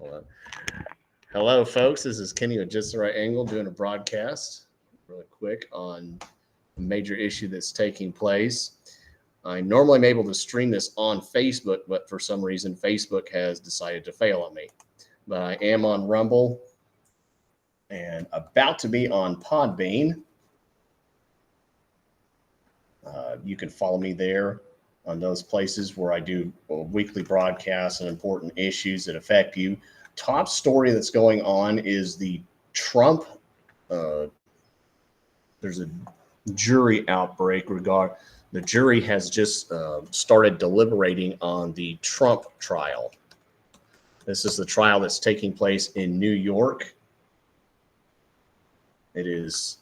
Hello. Hello, folks. This is Kenny with Just the Right Angle doing a broadcast really quick on a major issue that's taking place. I normally am able to stream this on Facebook, but for some reason, Facebook has decided to fail on me. But I am on Rumble and about to be on Podbean. You can follow me there on those places where I do weekly broadcasts on important issues that affect you. Top story that's going on is the Trump. There's a jury outbreak the jury has just started deliberating on the Trump trial. This is the trial that's taking place in New York. It is,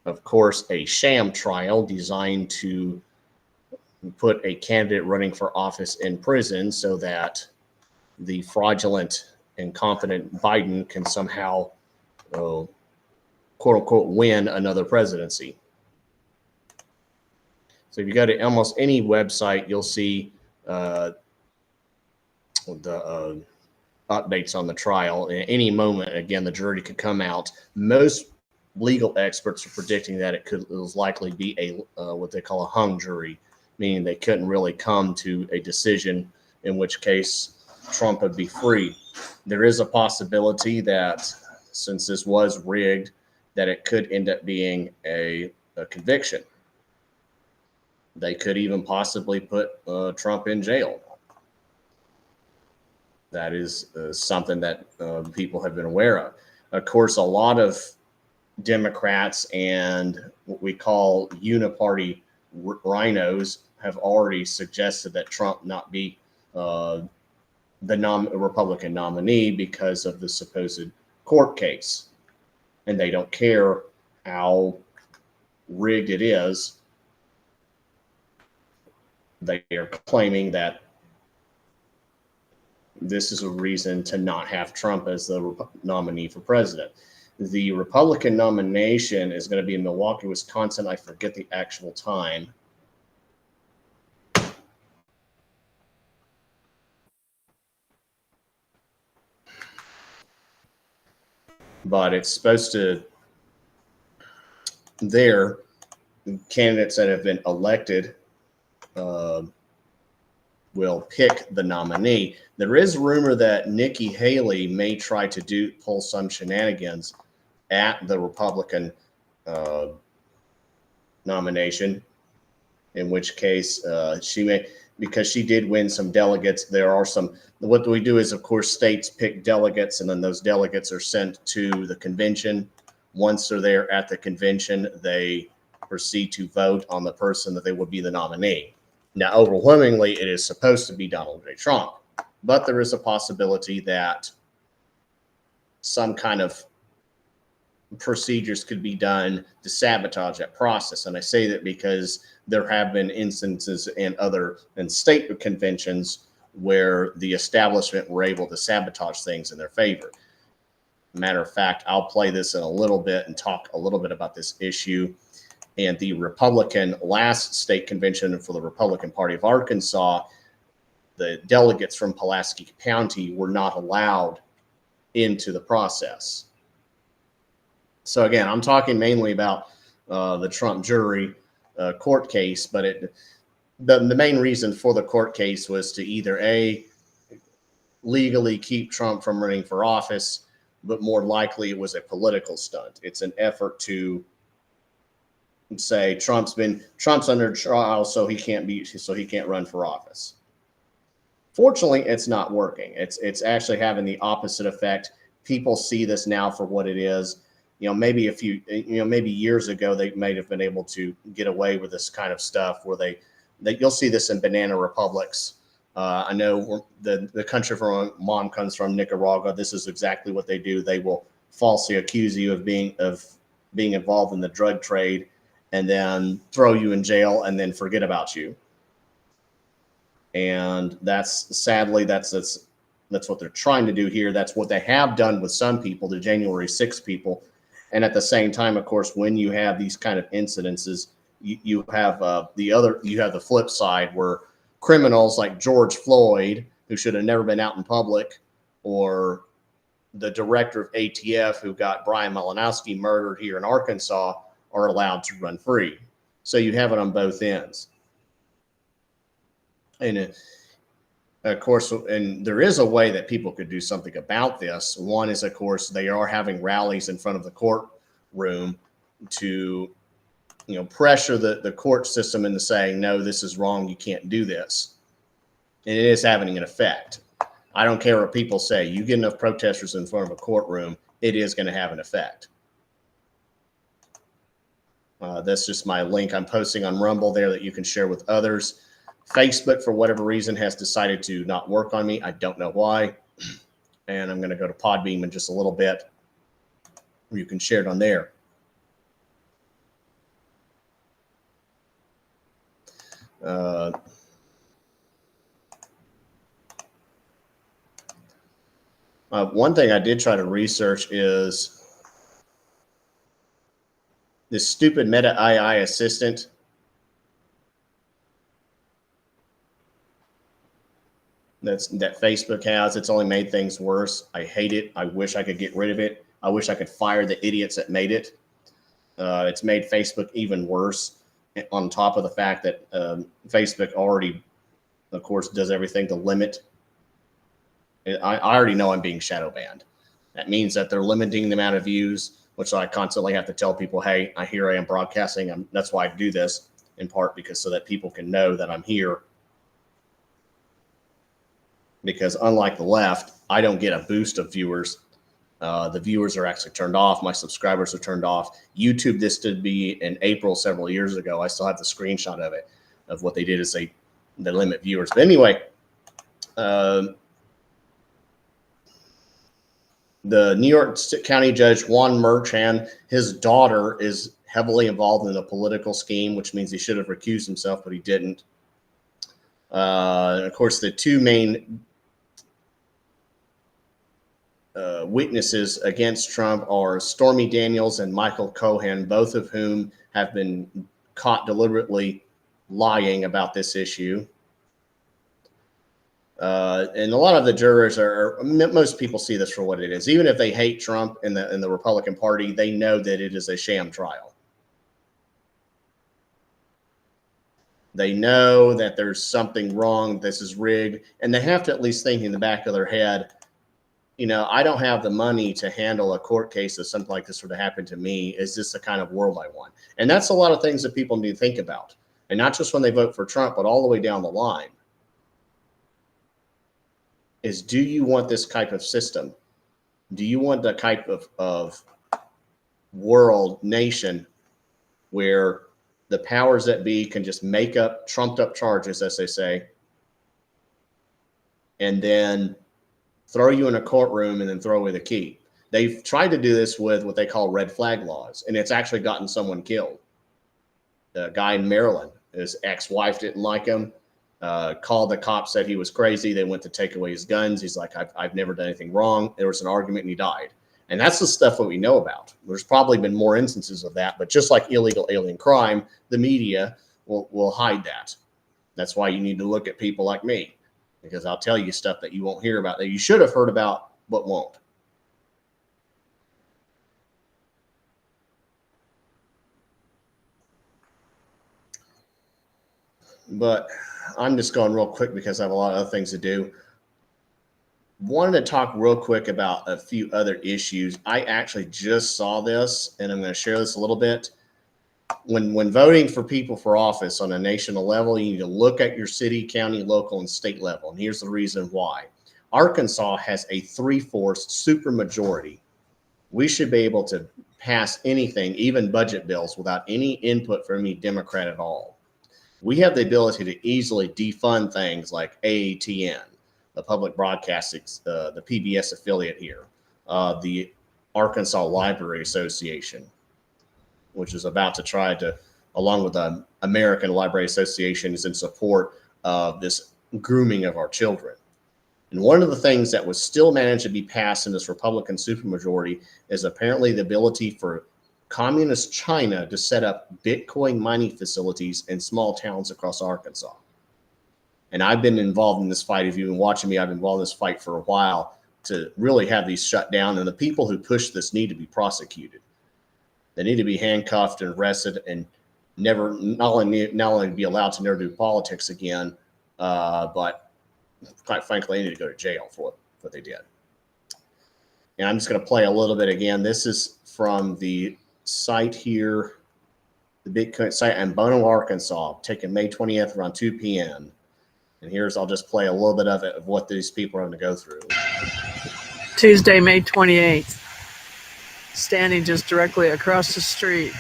of course, a sham trial designed to put a candidate running for office in prison so that the fraudulent and confident Biden can somehow, quote unquote, win another presidency. So if you go to almost any website, you'll see the updates on the trial. At any moment, again, the jury could come out. Most legal experts are predicting that it was likely be a what they call a hung jury, meaning they couldn't really come to a decision, in which case Trump would be free. There is a possibility that since this was rigged, that it could end up being a conviction. They could even possibly put Trump in jail. That is something that people have been aware of. Of course, a lot of Democrats and what we call uniparty rhinos have already suggested that Trump not be the Republican nominee because of the supposed court case. And they don't care how rigged it is. They are claiming that this is a reason to not have Trump as the nominee for president. The Republican nomination is going to be in Milwaukee, Wisconsin. I forget the actual time. But it's supposed to, there, candidates that have been elected will pick the nominee. There is rumor that Nikki Haley may try to pull some shenanigans at the Republican nomination, in which case she may, because she did win some delegates. There are some, what we do is, of course, states pick delegates, and then those delegates are sent to the convention. Once they're there at the convention, they proceed to vote on the person that they would be the nominee. Now, overwhelmingly, it is supposed to be Donald J. Trump, but there is a possibility that some kind of procedures could be done to sabotage that process. And I say that because there have been instances in state conventions where the establishment were able to sabotage things in their favor. Matter of fact, I'll play this in a little bit and talk a little bit about this issue. And the Republican last state convention for the Republican Party of Arkansas, the delegates from Pulaski County were not allowed into the process. So again, I'm talking mainly about the Trump jury court case, but the main reason for the court case was to either legally keep Trump from running for office, but more likely it was a political stunt. It's an effort to say Trump's under trial, so he can't run for office. Fortunately, it's not working. It's actually having the opposite effect. People see this now for what it is. Maybe maybe years ago they might have been able to get away with this kind of stuff where you'll see this in banana republics. I know the country from mom comes from, Nicaragua. This is exactly what they do. They will falsely accuse you of being involved in the drug trade, and then throw you in jail and then forget about you. And sadly, that's what they're trying to do here. That's what they have done with some people, the January 6th people. And at the same time, of course, when you have these kind of incidences, you have the flip side where criminals like George Floyd who should have never been out in public, or the director of ATF who got Brian Malinowski murdered here in Arkansas are allowed to run free. So you have it on both ends. And of course, and there is a way that people could do something about this. One is, of course, they are having rallies in front of the courtroom to, pressure the court system into saying, no, this is wrong, you can't do this. And it is having an effect. I don't care what people say. You get enough protesters in front of a courtroom, it is going to have an effect. That's just my link I'm posting on Rumble there that you can share with others. Facebook, for whatever reason, has decided to not work on me. I don't know why. And I'm going to go to Podbeam in just a little bit. You can share it on there. One thing I did try to research is this stupid Meta AI assistant. That Facebook has. It's only made things worse. I hate it. I wish I could get rid of it. I wish I could fire the idiots that made it. It's made Facebook even worse, on top of the fact that Facebook already, of course, does everything to limit. I already know I'm being shadow banned. That means that they're limiting the amount of views, which I constantly have to tell people, hey, I am broadcasting. That's why I do this, in part because so that people can know that I'm here. Because unlike the left, I don't get a boost of viewers. The viewers are actually turned off. My subscribers are turned off. YouTube, this did be in April several years ago. I still have the screenshot of it, of what they did is they limit viewers. But anyway, the New York County Judge Juan Merchan, his daughter is heavily involved in a political scheme, which means he should have recused himself, but he didn't. Of course, the two main witnesses against Trump are Stormy Daniels and Michael Cohen, both of whom have been caught deliberately lying about this issue. And a lot of the jurors most people see this for what it is. Even if they hate Trump in the Republican Party, they know that it is a sham trial. They know that there's something wrong, this is rigged, and they have to at least think in the back of their head, I don't have the money to handle a court case if something like this were to happen to me. Is this the kind of world I want? And that's a lot of things that people need to think about. And not just when they vote for Trump, but all the way down the line. Is, do you want this type of system? Do you want the type of world, nation, where the powers that be can just make up trumped up charges, as they say, and then throw you in a courtroom and then throw away the key? They've tried to do this with what they call red flag laws, and it's actually gotten someone killed. The guy in Maryland, his ex-wife didn't like him, called the cops, said he was crazy. They went to take away his guns. He's like, I've never done anything wrong. There was an argument and he died. And that's the stuff that we know about. There's probably been more instances of that, but just like illegal alien crime, the media will hide that. That's why you need to look at people like me, because I'll tell you stuff that you won't hear about, that you should have heard about, but won't. But I'm just going real quick because I have a lot of other things to do. Wanted to talk real quick about a few other issues. I actually just saw this, and I'm going to share this a little bit. When voting for people for office on a national level, you need to look at your city, county, local, and state level. And here's the reason why. Arkansas has a 3/4 supermajority. We should be able to pass anything, even budget bills, without any input from any Democrat at all. We have the ability to easily defund things like AATN, the public broadcasting, the PBS affiliate here, the Arkansas Library Association, which is about to try to, along with the American Library Association, is in support of this grooming of our children. And one of the things that was still managed to be passed in this Republican supermajority is apparently the ability for communist China to set up Bitcoin mining facilities in small towns across Arkansas. And I've been involved in this fight. If you've been watching me, I've been involved in this fight for a while to really have these shut down. And the people who push this need to be prosecuted. They need to be handcuffed and arrested and not only be allowed to never do politics again, but quite frankly, they need to go to jail for what they did. And I'm just going to play a little bit again. This is from the site here, the Bitcoin site in Bono, Arkansas, taken May 20th around 2 p.m. And I'll just play a little bit of it of what these people are going to go through. Tuesday, May 28th, standing just directly across the street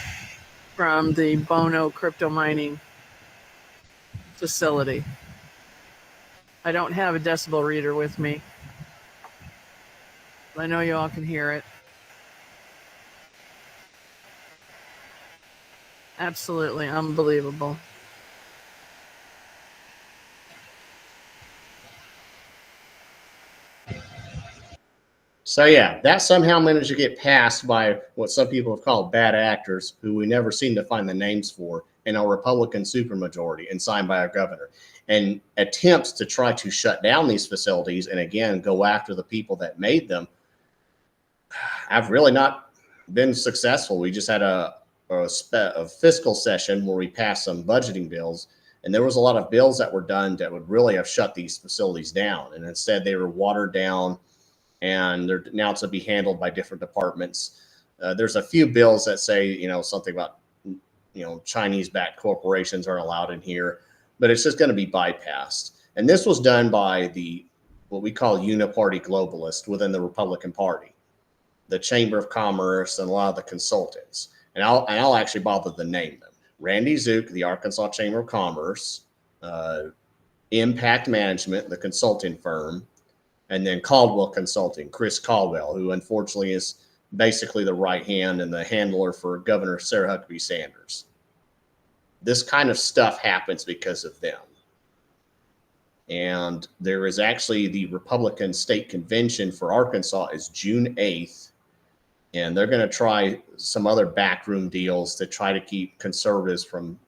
from the Bono crypto mining facility. I don't have a decibel reader with me. I know you all can hear it. Absolutely unbelievable. So yeah, that somehow managed to get passed by what some people have called bad actors, who we never seem to find the names for, in a Republican supermajority and signed by our governor. And attempts to try to shut down these facilities and again go after the people that made them have really not been successful. We just had a fiscal session where we passed some budgeting bills, and there was a lot of bills that were done that would really have shut these facilities down. And instead they were watered down, and they're now to be handled by different departments. There's a few bills that say, something about, Chinese-backed corporations aren't allowed in here, but it's just going to be bypassed. And this was done by what we call uniparty globalists within the Republican Party, the Chamber of Commerce, and a lot of the consultants. And I'll actually bother to name them: Randy Zook, the Arkansas Chamber of Commerce, Impact Management, the consulting firm, and then Caldwell Consulting, Chris Caldwell, who unfortunately is basically the right hand and the handler for Governor Sarah Huckabee Sanders. This kind of stuff happens because of them. And there is actually the Republican State Convention for Arkansas is June 8th. And they're going to try some other backroom deals to try to keep conservatives from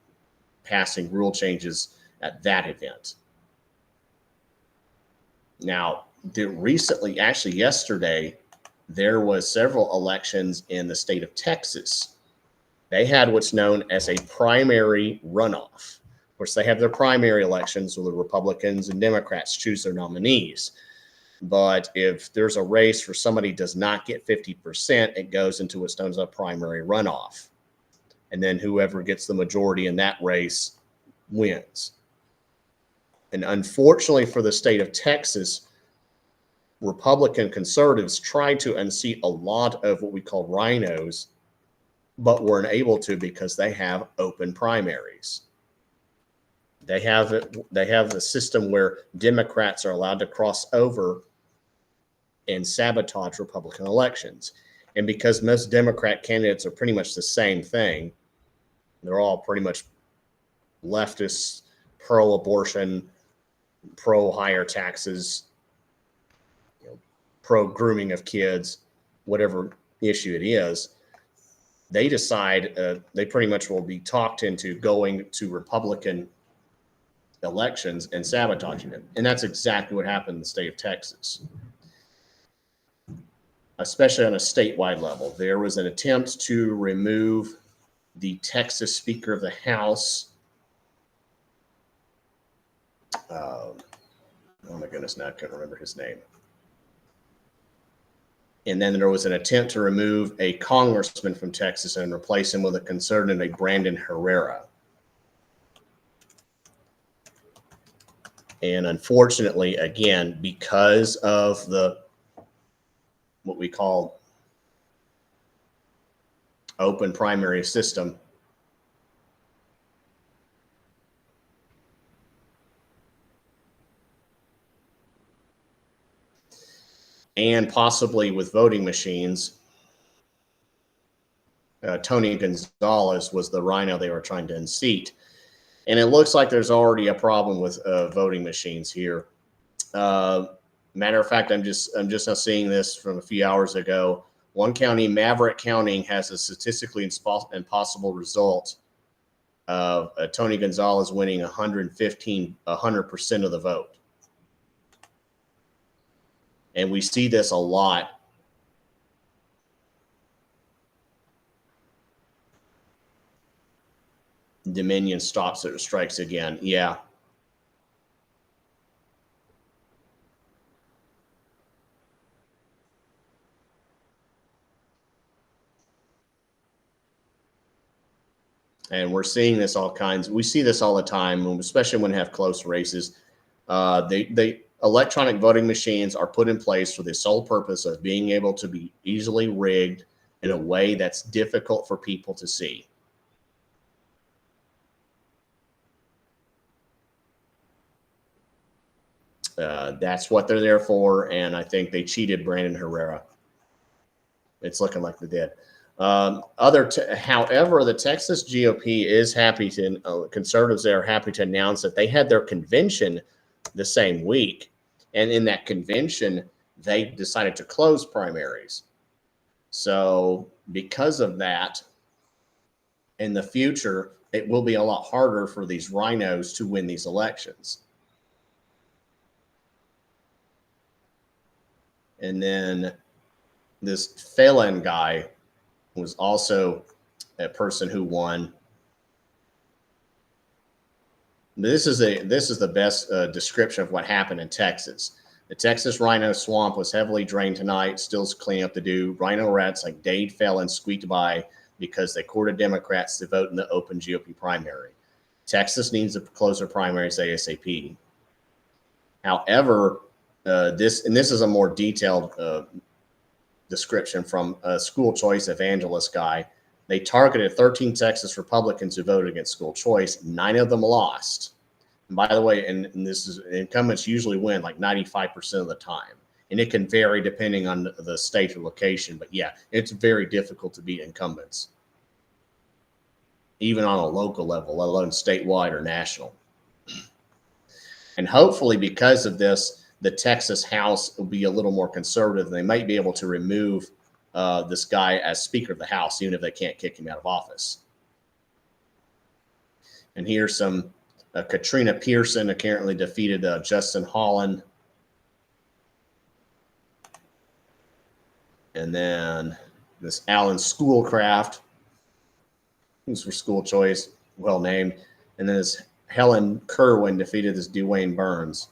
passing rule changes at that event. Now, recently, actually yesterday, there was several elections in the state of Texas. They had what's known as a primary runoff. Of course, they have their primary elections where the Republicans and Democrats choose their nominees. But if there's a race where somebody does not get 50%, it goes into what's known as a primary runoff. And then whoever gets the majority in that race wins. And unfortunately for the state of Texas, Republican conservatives tried to unseat a lot of what we call rhinos, but weren't able to because they have open primaries. They have a system where Democrats are allowed to cross over and sabotage Republican elections. And because most Democrat candidates are pretty much the same thing, they're all pretty much leftists, pro-abortion, pro-higher taxes, pro-grooming of kids, whatever issue it is, they decide they pretty much will be talked into going to Republican elections and sabotaging it. And that's exactly what happened in the state of Texas, especially on a statewide level. There was an attempt to remove the Texas Speaker of the House. Oh my goodness, now I can't remember his name. And then there was an attempt to remove a congressman from Texas and replace him with a conservative named Brandon Herrera. And unfortunately, again, because of what we call open primary system, and possibly with voting machines, Tony Gonzalez was the rhino they were trying to unseat. And it looks like there's already a problem with voting machines here. Matter of fact, I'm just now seeing this from a few hours ago. One county, Maverick County, has a statistically impossible result Tony Gonzalez winning 100% of the vote. And we see this a lot. Dominion stops it, strikes again. Yeah. And we're seeing this we see this all the time, especially when we have close races. The electronic voting machines are put in place for the sole purpose of being able to be easily rigged in a way that's difficult for people to see. That's what they're there for, and I think they cheated Brandon Herrera. It's looking like they did. However, the Texas GOP is happy to, conservatives are happy to announce that they had their convention the same week. And in that convention, they decided to close primaries. So because of that, in the future, it will be a lot harder for these rhinos to win these elections. And then this Phelan guy was also a person who won. This is the best description of what happened in Texas. The Texas rhino swamp was heavily drained tonight. Still cleanup to do. Rhino rats like Dade Phelan squeaked by because they courted Democrats to vote in the open GOP primary. Texas needs to close their primaries ASAP. However, this is a more detailed description from a school choice evangelist guy. They targeted 13 Texas Republicans who voted against school choice. 9 of them lost. And by the way, and this is incumbents usually win like 95% of the time. And it can vary depending on the state or location. But yeah, it's very difficult to beat incumbents, even on a local level, let alone statewide or national. And hopefully because of this, the Texas House will be a little more conservative. And they might be able to remove this guy as Speaker of the House, even if they can't kick him out of office. And here's some Katrina Pearson apparently defeated Justin Holland. And then this Alan Schoolcraft, who's for school choice, well named. And then this Helen Kerwin defeated this Dwayne Burns.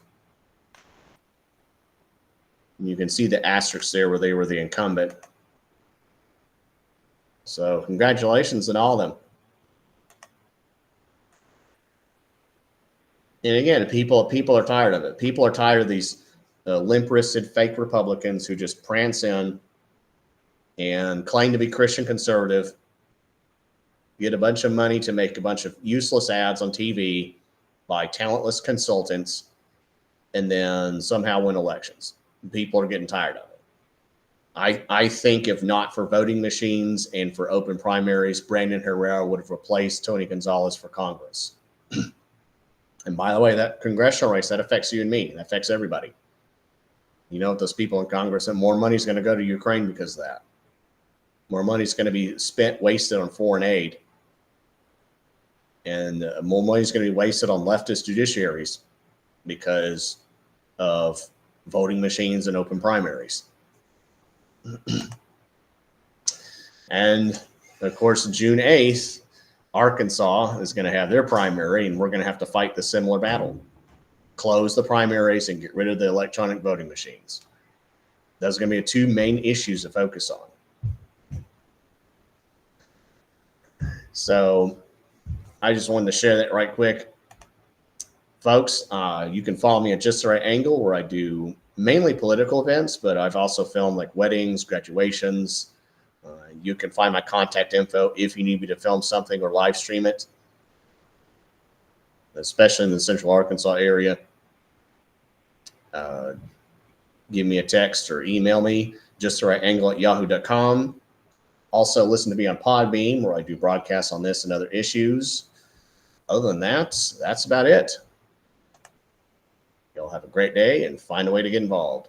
And you can see the asterisks there where they were the incumbent. So congratulations on all of them. And again, people are tired of it. People are tired of these limp-wristed fake Republicans who just prance in and claim to be Christian conservative, get a bunch of money to make a bunch of useless ads on TV by talentless consultants, and then somehow win elections. People are getting tired of it. I think if not for voting machines and for open primaries, Brandon Herrera would have replaced Tony Gonzalez for Congress. And by the way, that congressional race, that affects you and me. That affects everybody. You know, those people in Congress, and more money is going to go to Ukraine because of that. More money is going to be wasted on foreign aid. And more money is going to be wasted on leftist judiciaries because of voting machines and open primaries. And of course, June 8th, Arkansas is going to have their primary, and we're going to have to fight the similar battle. Close the primaries and get rid of the electronic voting machines. Those are going to be the two main issues to focus on. So I just wanted to share that right quick. Folks, you can follow me at Just the Right Angle, where I do mainly political events, but I've also filmed like weddings, graduations. You can find my contact info if you need me to film something or live stream it, especially in the Central Arkansas area. Give me a text or email me, justtherighteangle@yahoo.com. Also, listen to me on Podbean, where I do broadcasts on this and other issues. Other than that, that's about it. Y'all have a great day and find a way to get involved.